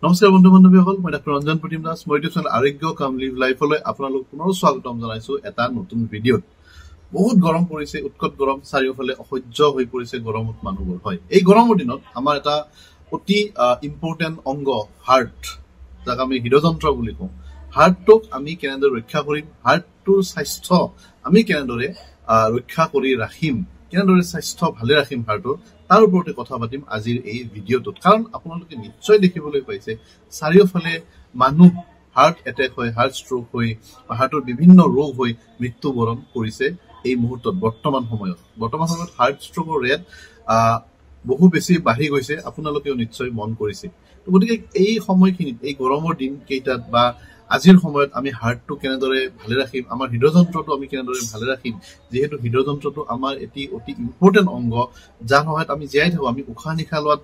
নমস্কাৰ বন্ধু বান্ধৱীসকল, মই ডাক্তৰ ৰঞ্জন প্ৰতিম দাস। মই ইউটিউব চেনেল আৰোগ্য কাম লিভ লাইফলৈ আপোনালোক পুনৰ স্বাগতম জনাইছো এটা নতুন ভিডিঅ'ত। বহুত গৰম পৰিছে, উৎকট গৰম, চাৰিওফালে অসহ্য হৈ পৰিছে গৰমত মানুহবোৰ। হয়, এই গৰমৰ দিনত আমাৰ এটা অতি ইম্পৰ্টেণ্ট অংগ হাৰ্ট, যাক আমি হৃদযন্ত্ৰ বুলি কওঁ, হাৰ্টটোক আমি কেনেদৰে ৰক্ষা কৰিম, হাৰ্টটোৰ স্বাস্থ্য আমি কেনেদৰে ৰক্ষা কৰি ৰাখিম, কেনেদৰে স্বাস্থ্য ভালে ৰাখিম হাৰ্টৰ, তাৰ ওপৰতে কথা পাতিম আজিৰ এই ভিডিঅ'টোত। কাৰণ আপোনালোকে নিশ্চয় দেখিবলৈ পাইছে চাৰিওফালে মানুহ হাৰ্ট এটেক হৈ, হাৰ্ট ষ্ট্ৰোক হৈ, হাৰ্টৰ বিভিন্ন ৰোগ হৈ মৃত্যুবৰণ কৰিছে এই মুহূৰ্তত। বৰ্তমান সময়ত হাৰ্ট ষ্ট্ৰোকৰ ৰেট বহু বেছি বাঢ়ি গৈছে, আপোনালোকেও নিশ্চয় মন কৰিছে। গতিকে এই সময়খিনিত, এই গৰমৰ দিন কেইটাত বা আজিৰ সময়ত আমি হাৰ্টটো কেনেদৰে ভালে ৰাখিম, আমাৰ হৃদযন্ত্ৰটো আমি কেনেদৰে ভালে ৰাখিম, যিহেতু হৃদযন্ত্ৰটো আমাৰ এটি অতি ইম্পৰ্টেণ্ট অংগ, যাৰ সহায়ত আমি জীয়াই থাকো। আমি উশাহ নিশাহ লোৱাত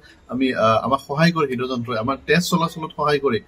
আমাক সহায় কৰে হৃদযন্ত্ৰই, আমাৰ তেজ চলাচলত সহায় কৰে,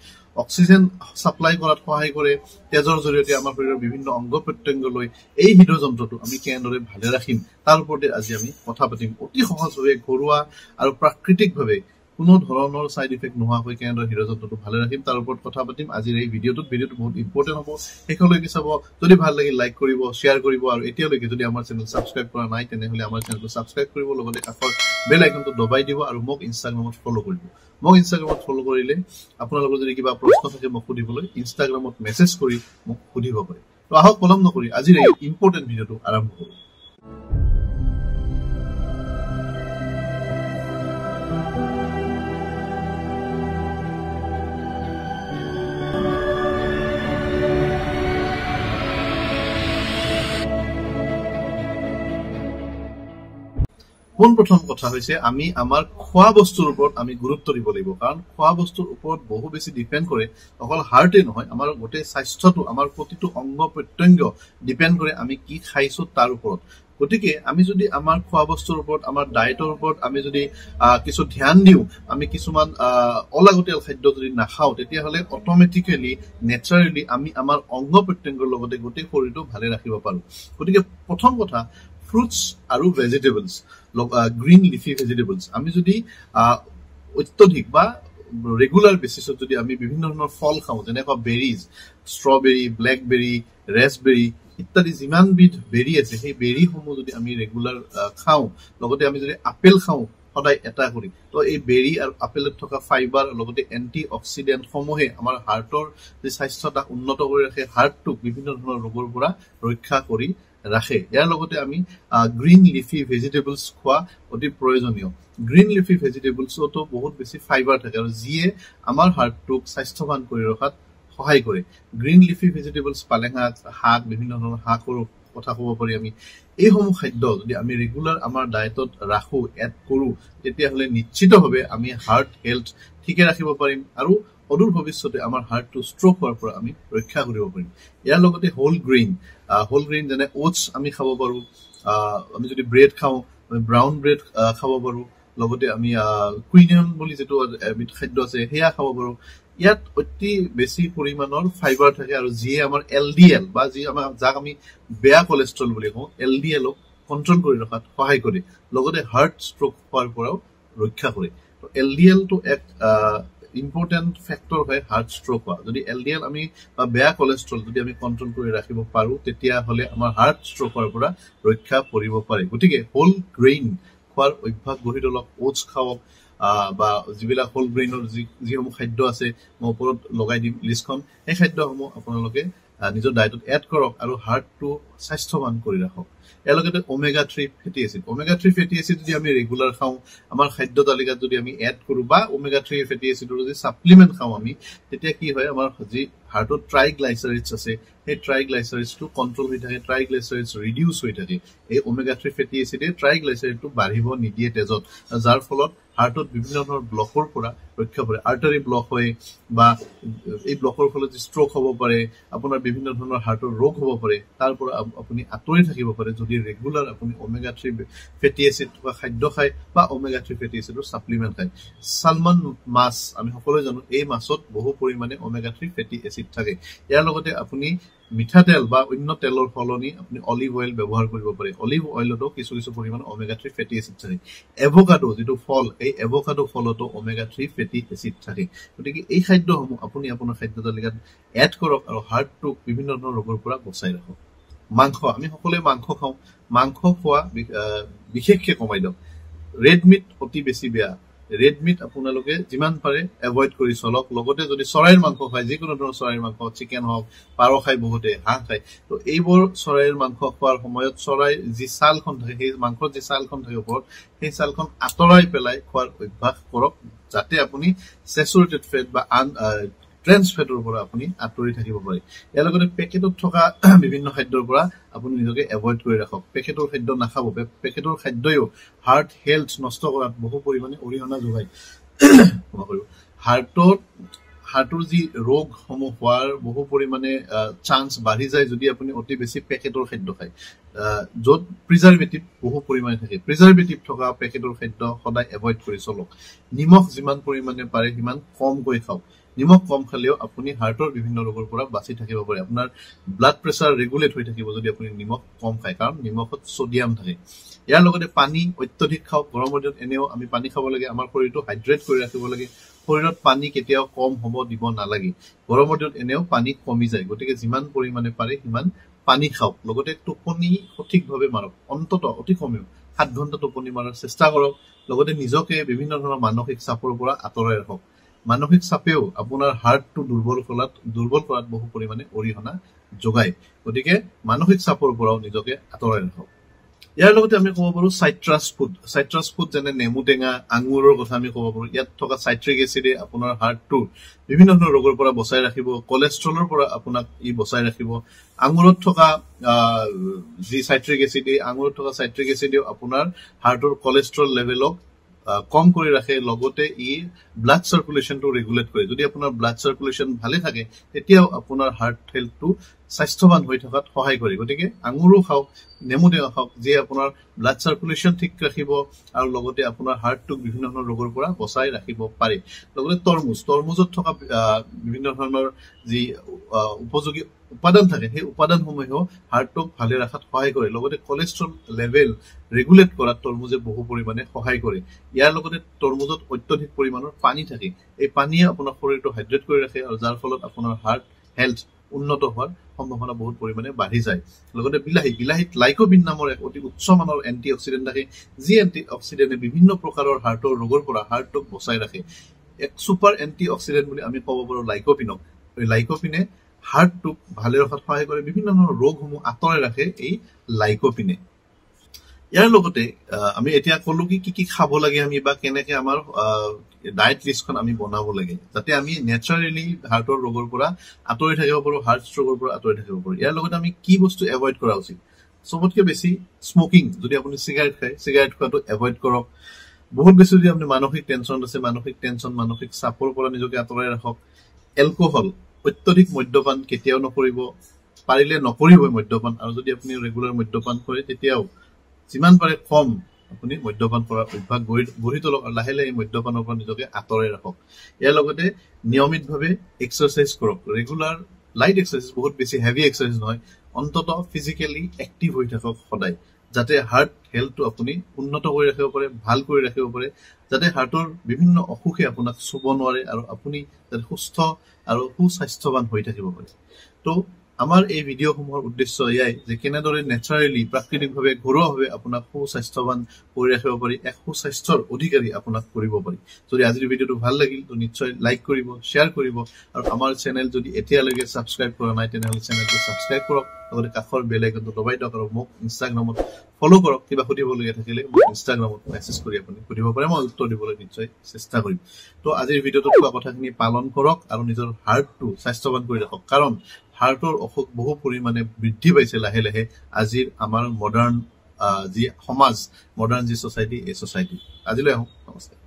অক্সিজেন ছাপ্লাই কৰাত সহায় কৰে, তেজৰ জৰিয়তে আমাৰ শৰীৰৰ বিভিন্ন অংগ প্ৰত্যংগলৈ এই হৃদযন্ত্ৰটো আমি কেনেদৰে ভালে ৰাখিম তাৰ ওপৰতে আজি আমি কথা পাতিম। অতি সহজভাৱে, ঘৰুৱা আৰু প্ৰাকৃতিকভাৱে, কোনো ধৰণৰ চাইড ইফেক্ট নোহোৱাকৈ কেনেদৰে হৃদযন্ত্ৰটো ভালে ৰাখিম তাৰ ওপৰত কথা পাতিম আজিৰ এই ভিডিঅ'টো বহুত ইম্পৰ্টেণ্ট হ'ব। শেষলৈকে চাব। যদি ভাল লাগে লাইক কৰিব, শ্বেয়াৰ কৰিব, আৰু এতিয়ালৈকে যদি আমাৰ চেনেল ছাবস্ক্ৰাইব কৰা নাই তেনেহ'লে আমাৰ চেনেলটো ছাবস্ক্ৰাইব কৰিব, লগতে কাষৰ বেল আইকনটো দবাই দিব আৰু মোক ইনষ্টাগ্ৰামত ফ'ল' কৰিব। মোক ইনষ্টাগ্ৰামত ফ'ল' কৰিলে আপোনালোকৰ যদি কিবা প্ৰশ্ন থাকে মোক সুধিবলৈ ইনষ্টাগ্ৰামত মেছেজ কৰি মোক সুধিব পাৰে। তো আহক পলম নকৰি আজিৰ এই ইম্পৰ্টেণ্ট ভিডিঅ'টো আৰম্ভ কৰোঁ। প্ৰথম কথা হৈছে আমি আমাৰ খোৱা বস্তুৰ ওপৰত আমি গুৰুত্ব দিব লাগিব। কাৰণ খোৱা বস্তুৰ ওপৰত বহু বেছি ডিপেণ্ড কৰে, অকল হাৰ্টে নহয়, আমাৰ গোটেই স্বাস্থ্যটো, আমাৰ প্ৰতিটো অংগ প্ৰত্যংগ ডিপেণ্ড কৰে আমি কি খাইছো তাৰ ওপৰত। গতিকে আমি যদি আমাৰ খোৱা বস্তুৰ ওপৰত, আমাৰ ডায়েটৰ ওপৰত আমি যদি কিছু ধ্যান দিওঁ, আমি কিছুমান অলাগতিয়াল খাদ্য যদি নাখাওঁ, তেতিয়াহ'লে অট'মেটিকেলি, নেচাৰেলি আমি আমাৰ অংগ প্ৰত্যংগৰ লগতে গোটেই শৰীৰটো ভালে ৰাখিব পাৰো। গতিকে প্ৰথম কথা, ফ্ৰুটছ আৰু ভেজিটেবলছ, গ্ৰীণ লিফি ভেজিটেবলছ আমি যদি অত্যধিক বা ৰেগুলাৰ বেচিছত যদি আমি বিভিন্ন ধৰণৰ ফল খাওঁ, যেনেকুৱা বেৰিজ, ষ্ট্ৰবেৰী, ব্লেকবেৰী, ৰেচবেৰী ইত্যাদি যিমানবিধ বেৰী আছে, সেই বেৰীসমূহ যদি আমি ৰেগুলাৰ খাওঁ, লগতে আমি যদি আপেল খাওঁ সদায় এটা কৰি, তো এই বেৰী আৰু আপেলত থকা ফাইবাৰ লগতে এণ্টি অক্সিডেণ্ট সমূহে আমাৰ হাৰ্টৰ যি স্বাস্থ্য তাক উন্নত কৰি ৰাখে, হাৰ্টটোক বিভিন্ন ধৰণৰ ৰোগৰ পৰা ৰক্ষা কৰি ৰাখে। ইয়াৰ লগতে আমি গ্ৰীণ লিফি ভেজিটেবলছ খোৱা অতি প্ৰয়োজনীয়। গ্ৰীণ লিফি ভেজিটেবলছতো বহুত বেছি ফাইবাৰ থাকে আৰু যিয়ে আমাৰ হাৰ্টটোক স্বাস্থ্যৱান কৰি ৰখাত সহায় কৰে। গ্ৰীণ লিফি ভেজিটেবলছ, পালেং শাক, বিভিন্ন ধৰণৰ শাকৰ কথা ক'ব পাৰি আমি। এইসমূহ খাদ্য যদি আমি ৰেগুলাৰ আমাৰ ডায়েটত ৰাখো, এড কৰো, তেতিয়াহ'লে নিশ্চিতভাৱে আমি হাৰ্ট হেল্থ ঠিকে ৰাখিব পাৰিম আৰু অদূৰ ভৱিষ্যতে আমাৰ হাৰ্টটো ষ্ট্ৰোক হোৱাৰ পৰা আমি ৰক্ষা কৰিব পাৰিম। ইয়াৰ লগতে হোল গ্ৰেইন যেনে অ'টছ আমি খাব পাৰো, আমি যদি ব্ৰেড খাওঁ ব্ৰাউন ব্ৰেড খাব পাৰো, লগতে আমি কুইনিয়ন বুলি যিটো এবিধ খাদ্য আছে সেয়া খাব পাৰো। ইয়াত অতি বেছি পৰিমাণৰ ফাইবাৰ থাকে আৰু যিয়ে আমাৰ LDL বা যাক আমি বেয়া কলেষ্ট্ৰল বুলি কওঁ, LDLক কণ্ট্ৰল কৰি ৰখাত সহায় কৰে, লগতে হাৰ্ট ষ্ট্ৰোক হোৱাৰ পৰাও ৰক্ষা কৰে। LDLটো এক ইম্পৰ্টেণ্ট ফেক্টৰ হয় হাৰ্ট ষ্ট্ৰোক হোৱা। যদি LDL আমি বা বেয়া কলেষ্ট্ৰল যদি আমি কণ্ট্ৰল কৰি ৰাখিব পাৰো, তেতিয়াহ'লে আমাৰ হাৰ্ট ষ্ট্ৰোক হোৱাৰ পৰা ৰক্ষা পৰিব পাৰে। গতিকে হোল গ্ৰেইন খোৱাৰ অভ্যাস গঢ়ি তোলক, অ'টছ খাওক, বা যিবিলাক হোল গ্ৰেইনৰ যিসমূহ খাদ্য আছে মই ওপৰত লগাই দিম লিষ্টখন, সেই খাদ্যসমূহ আপোনালোকে নিজৰ ডায়েটত এড কৰক আৰু হাৰ্টটো স্বাস্থ্যৱান কৰি ৰাখক। ইয়াৰ লগতে ওমেগা 3 ফেটি এচিড যদি আমি ৰেগুলাৰ খাওঁ, আমাৰ খাদ্য তালিকাত যদি আমি এড কৰো, বা ওমেগা 3 ফেটি এচিডৰ যদি ছাপ্লিমেণ্ট খাওঁ আমি, তেতিয়া কি হয়, আমাৰ যি হাৰ্টত ট্ৰাইগ্লাইচাৰাইডছ আছে সেই ট্ৰাইগ্লাইচাৰাইডছটো কণ্ট্ৰল হৈ থাকে, ট্ৰাইগ্লাইচাৰাইডছ ৰিডিউচ হৈ থাকে। এই ওমেগা 3 ফেটি এচিডে ট্ৰাইগ্লাইচাৰাইডটো বাঢ়িব নিদিয়ে তেজত, যাৰ ফলত হাৰ্টত বিভিন্ন ধৰণৰ ব্লকৰ পৰা ৰক্ষা কৰে। আৰ্টাৰী ব্লক হয় বা এই ব্লকৰ ফলত ষ্ট্ৰোক হ'ব পাৰে, আপোনাৰ বিভিন্ন ধৰণৰ হাৰ্টৰ ৰোগ হ'ব পাৰে, তাৰ পৰা আপুনি আঁতৰি থাকিব পাৰে যদি ৰেগুলাৰ আপুনি ওমেগা 3 ফেটি এচিড থকা খাদ্য খায় বা ওমেগা 3 ফেটি এচিডৰ ছাপ্লিমেণ্ট খায়। চালমন মাছ আমি সকলোৱে জানো, এই মাছত বহু পৰিমাণে ওমেগা 3 ফেটি এচিড থাকে। ইয়াৰ লগতে আপুনি মিঠাতেল বা অন্য তেলৰ সলনি আপুনি অলিভ অইল ব্যৱহাৰ কৰিব পাৰে অলিভ অইলতো কিছু কিছু পৰিমাণ ওমেগা 3 ফেটি এসিড থাকে এভোকাডো যেটো ফল এই এভোকাডো ফলতো ওমেগা 3 ফেটি এসিড থাকে গতিকে এই খাদ্যসমূহ আপুনি আপোনাৰ খাদ্য তালিকাত এড কৰক আৰু হাৰ্টটো বিভিন্ন ধৰণৰ ৰোগৰ পৰা বচাই ৰাখক মাংস আমি সকলোৱে মাংস খাওঁ মাংস খোৱা বিশেষকৈ কমাই দিয়ক ৰেড মিট অতি বেছি বেয়া ৰেড মিট আপোনালোকে যিমান পাৰে এভয়েড কৰি চলক লগতে যদি চৰাইৰ মাংস খায় যিকোনো ধৰণৰ চৰাইৰ মাংস চিকেন হওক পাৰ খায় বহুতে হাঁহ খায় তো এইবোৰ চৰাইৰ মাংস খোৱাৰ সময়ত চৰাইৰ যি ছালখন থাকে সেই মাংসৰ যি ছালখন থাকে ওপৰত সেই ছালখন আঁতৰাই পেলাই খোৱাৰ অভ্যাস কৰক যাতে আপুনি স্যাচুৰেটেড ফেট বা ট্ৰেন্স ফেটৰ পৰা আপুনি আঁতৰি থাকিব পাৰে ইয়াৰ লগতে পেকেটত থকা বিভিন্ন খাদ্যৰ পৰা আপুনি নিজকে এভয়েড কৰি ৰাখক পেকেটৰ খাদ্য নাখাব পেকেটৰ খাদ্যয়ো হাৰ্ট হেলথ নষ্ট কৰাত বহু পৰিমাণে অৰিহণা যোগায় হাৰ্টৰ যি ৰোগসমূহ হোৱাৰ বহু পৰিমাণে চান্স বাঢ়ি যায় যদি আপুনি অতি বেছি পেকেটৰ খাদ্য খায় য'ত প্ৰিজাৰ্ভেটিভ বহু পৰিমাণে থাকে প্ৰিজাৰ্ভেটিভ থকা পেকেটৰ খাদ্য সদায় এভয়েড কৰি চলক নিমখ যিমান পৰিমাণে পাৰে সিমান কমকৈ খাওক নিমখ কম খালেও আপুনি হাৰ্টৰ বিভিন্ন ৰোগৰ পৰা বাচি থাকিব পাৰে আপোনাৰ ব্লাড প্ৰেছাৰ ৰেগুলেট হৈ থাকিব যদি আপুনি নিমখ কম খায় কাৰণ নিমখত সোডিয়াম থাকে ইয়াৰ লগতে পানী অত্যধিক খাওক গৰমৰ দিনত এনেও আমি পানী খাব লাগে আমাৰ শৰীৰটো হাইড্ৰেট কৰি ৰাখিব লাগে শৰীৰত পানী কেতিয়াও কম হ'ব দিব নালাগে গৰমৰ দিনত এনেও পানী কমি যায় গতিকে যিমান পৰিমাণে পাৰে সিমান পানী খাওক লগতে টোপনি সঠিকভাৱে মাৰক অন্তত অতি কমেও 7 ঘণ্টা টোপনি মাৰাৰ চেষ্টা কৰক লগতে নিজকে বিভিন্ন ধৰণৰ মানসিক চাপৰ পৰা আঁতৰাই ৰাখক মানসিক চাপেও আপোনাৰ হাৰ্টটো দুৰ্বল কৰাত বহু পৰিমাণে অৰিহণা যোগায় গতিকে মানসিক চাপৰ পৰাও নিজকে আঁতৰাই ৰাখক ইয়াৰ লগতে আমি ক'ব পাৰো সাইট্ৰাছ ফুড যেনে নেমু টেঙা আঙুৰৰ কথা আমি ক'ব পাৰো ইয়াত থকা সাইট্ৰিক এসিডে আপোনাৰ হাৰ্টটো বিভিন্ন ধৰণৰ ৰোগৰ পৰা বচাই ৰাখিব কোলেষ্ট্ৰলৰ পৰা আপোনাক ই বচাই ৰাখিব আঙুৰত থকা যি সাইট্ৰিক এসিড এই আঙুৰত থকা সাইট্ৰিক এসিডেও আপোনাৰ হাৰ্টৰ কোলেষ্ট্ৰল লেভেলক কম কৰি ৰাখে লগতে ই ব্লাড সাৰ্কুলেশনটো ৰেগুলেট কৰে যদি আপোনাৰ ব্লাড সাৰ্কুলেশন ভালে থাকে তেতিয়াও আপোনাৰ হাৰ্ট হেলথটো স্বাস্থ্যৱান হৈ থকাত সহায় কৰে গতিকে আঙুৰো খাওক নেমু টেঙা খাওক যে আপোনাৰ ব্লাড সাৰ্কুলেশন ঠিক ৰাখিব আৰু লগতে আপোনাৰ হাৰ্টটোক বিভিন্ন ধৰণৰ ৰোগৰ পৰা বচাই ৰাখিব পাৰে লগতে তৰমুজত থকা বিভিন্ন ধৰণৰ যি উপযোগী উপাদান থাকে সেই উপাদানসমূহেও হাৰ্টটোক ভালে ৰাখাত সহায় কৰে লগতে কোলেষ্ট্ৰল লেভেল ৰেগুলেট কৰাত তৰমুজে বহু পৰিমাণে সহায় কৰে ইয়াৰ লগতে তৰমুজত অত্যধিক পৰিমাণৰ পানী থাকে এই পানীয়ে আপোনাৰ শৰীৰটো হাইড্ৰেট কৰি ৰাখে আৰু যাৰ ফলত আপোনাৰ হাৰ্ট হেলথ উন্নত হোৱাৰ সম্ভাৱনা বহুত পৰিমাণে বাঢ়ি যায় লগতে বিলাহীত লাইকোপিন নামৰ এক অতি উচ্চ মানৰ এন্টিঅক্সিডেন্ট থাকে যি এন্টিঅক্সিডেন্টে বিভিন্ন প্ৰকাৰৰ হাৰ্টৰ ৰোগৰ পৰা হাৰ্টটোক বচাই ৰাখে এক সুপাৰ এন্টিঅক্সিডেন্ট বুলি আমি ক'ব পাৰো লাইকোপিনক এই লাইকোপিনে হাৰ্টটোক ভালে ৰখাত সহায় কৰে বিভিন্ন ধৰণৰ ৰোগসমূহ আঁতৰাই ৰাখে এই লাইকোপিনে ইয়াৰ লগতে আমি এতিয়া কলো কি খাব লাগে আমি বা কেনেকে আমাৰ ডায়েট লিষ্টখন আমি বনাব লাগে যাতে আমি নেচাৰেলি হাৰ্টৰ ৰোগৰ পৰা আঁতৰি থাকিব পাৰো হাৰ্ট ষ্ট্ৰোকৰ পৰা আঁতৰি থাকিব পাৰো ইয়াৰ লগতে আমি কি বস্তু এভয়েড কৰা উচিত সবতকৈ বেছি স্মোকিং যদি আপুনি সিগাৰেট খায় সিগাৰেট খোৱাটো এভয়েড কৰক বহুত বেছি যদি আপুনি মানসিক টেনচন মানসিক চাপৰ পৰা নিজকে আঁতৰাই ৰাখক এলকহল অত্যধিক মদ্যপান কেতিয়াও নকৰিব পাৰিলে নকৰিবই মদ্যপান আৰু যদি আপুনি ৰেগুলাৰ মদ্যপান কৰে তেতিয়াও যিমান পাৰে কম আপুনি মদ্যপান কৰাৰ অভ্যাস গঢ়ি তোলক আৰু লাহে লাহে মদ্যপানৰ পৰা নিজকে আঁতৰাই ৰাখক ইয়াৰ লগতে নিয়মিতভাৱে এক্সাৰসাইজ কৰক ৰেগুলাৰ লাইট এক্সাৰসাইজ বহুত বেছি হেভি এক্সাৰসাইজ নহয় অন্তত ফিজিক্যালি এক্টিভ হৈ থাকক সদায় যাতে হাৰ্ট হেলথটো আপুনি উন্নত কৰি ৰাখিব পাৰে ভাল কৰি ৰাখিব পাৰে যাতে হাৰ্টৰ বিভিন্ন অসুখে আপোনাক চুব নোৱাৰে আৰু আপুনি যাতে সুস্থ আৰু সুস্বাস্থ্যৱান হৈ থাকিব পাৰে তো আমাৰ এই ভিডিঅ'সমূহৰ উদ্দেশ্য এয়াই যে কেনেদৰে নেচাৰেলি প্ৰাকৃতিকভাৱে ঘৰুৱাভাৱে আপোনাক সুস্বাস্থ্যৱান কৰি ৰাখিব পাৰি এক সুস্বাস্থ্যৰ অধিকাৰী আপোনাক কৰিব পাৰি যদি আজিৰ ভিডিঅ'টো ভাল লাগিল তো নিশ্চয় লাইক কৰিব শ্বেয়াৰ কৰিব আৰু আমাৰ চেনেল যদি এতিয়ালৈকে সাবস্ক্ৰাইব কৰা নাই তেনেহ'লে চেনেলটো সাবস্ক্ৰাইব কৰক লগতে কাষৰ বেল আইকনটো দবাই দিয়ক আৰু মোক ইনষ্টাগ্ৰামত ফলো কৰক কিবা সুধিবলগীয়া থাকিলে মোক ইনষ্টাগ্ৰামত মেছেজ কৰি আপুনি সুধিব পাৰে মই উত্তৰ দিবলৈ নিশ্চয় চেষ্টা কৰিম তো আজিৰ ভিডিঅ'টোত কোৱা কথাখিনি পালন কৰক আৰু নিজৰ হাৰ্টটো স্বাস্থ্যৱান কৰি ৰাখক কাৰণ হাৰ্টৰ অসুখ বহু পৰিমাণে বৃদ্ধি পাইছে লাহে লাহে আজিৰ আমাৰ মডাৰ্ণ যি সমাজ মডাৰ্ণ যি সোসাইটি এই সোসাইটি আজিলৈ আহোঁ নমস্কাৰ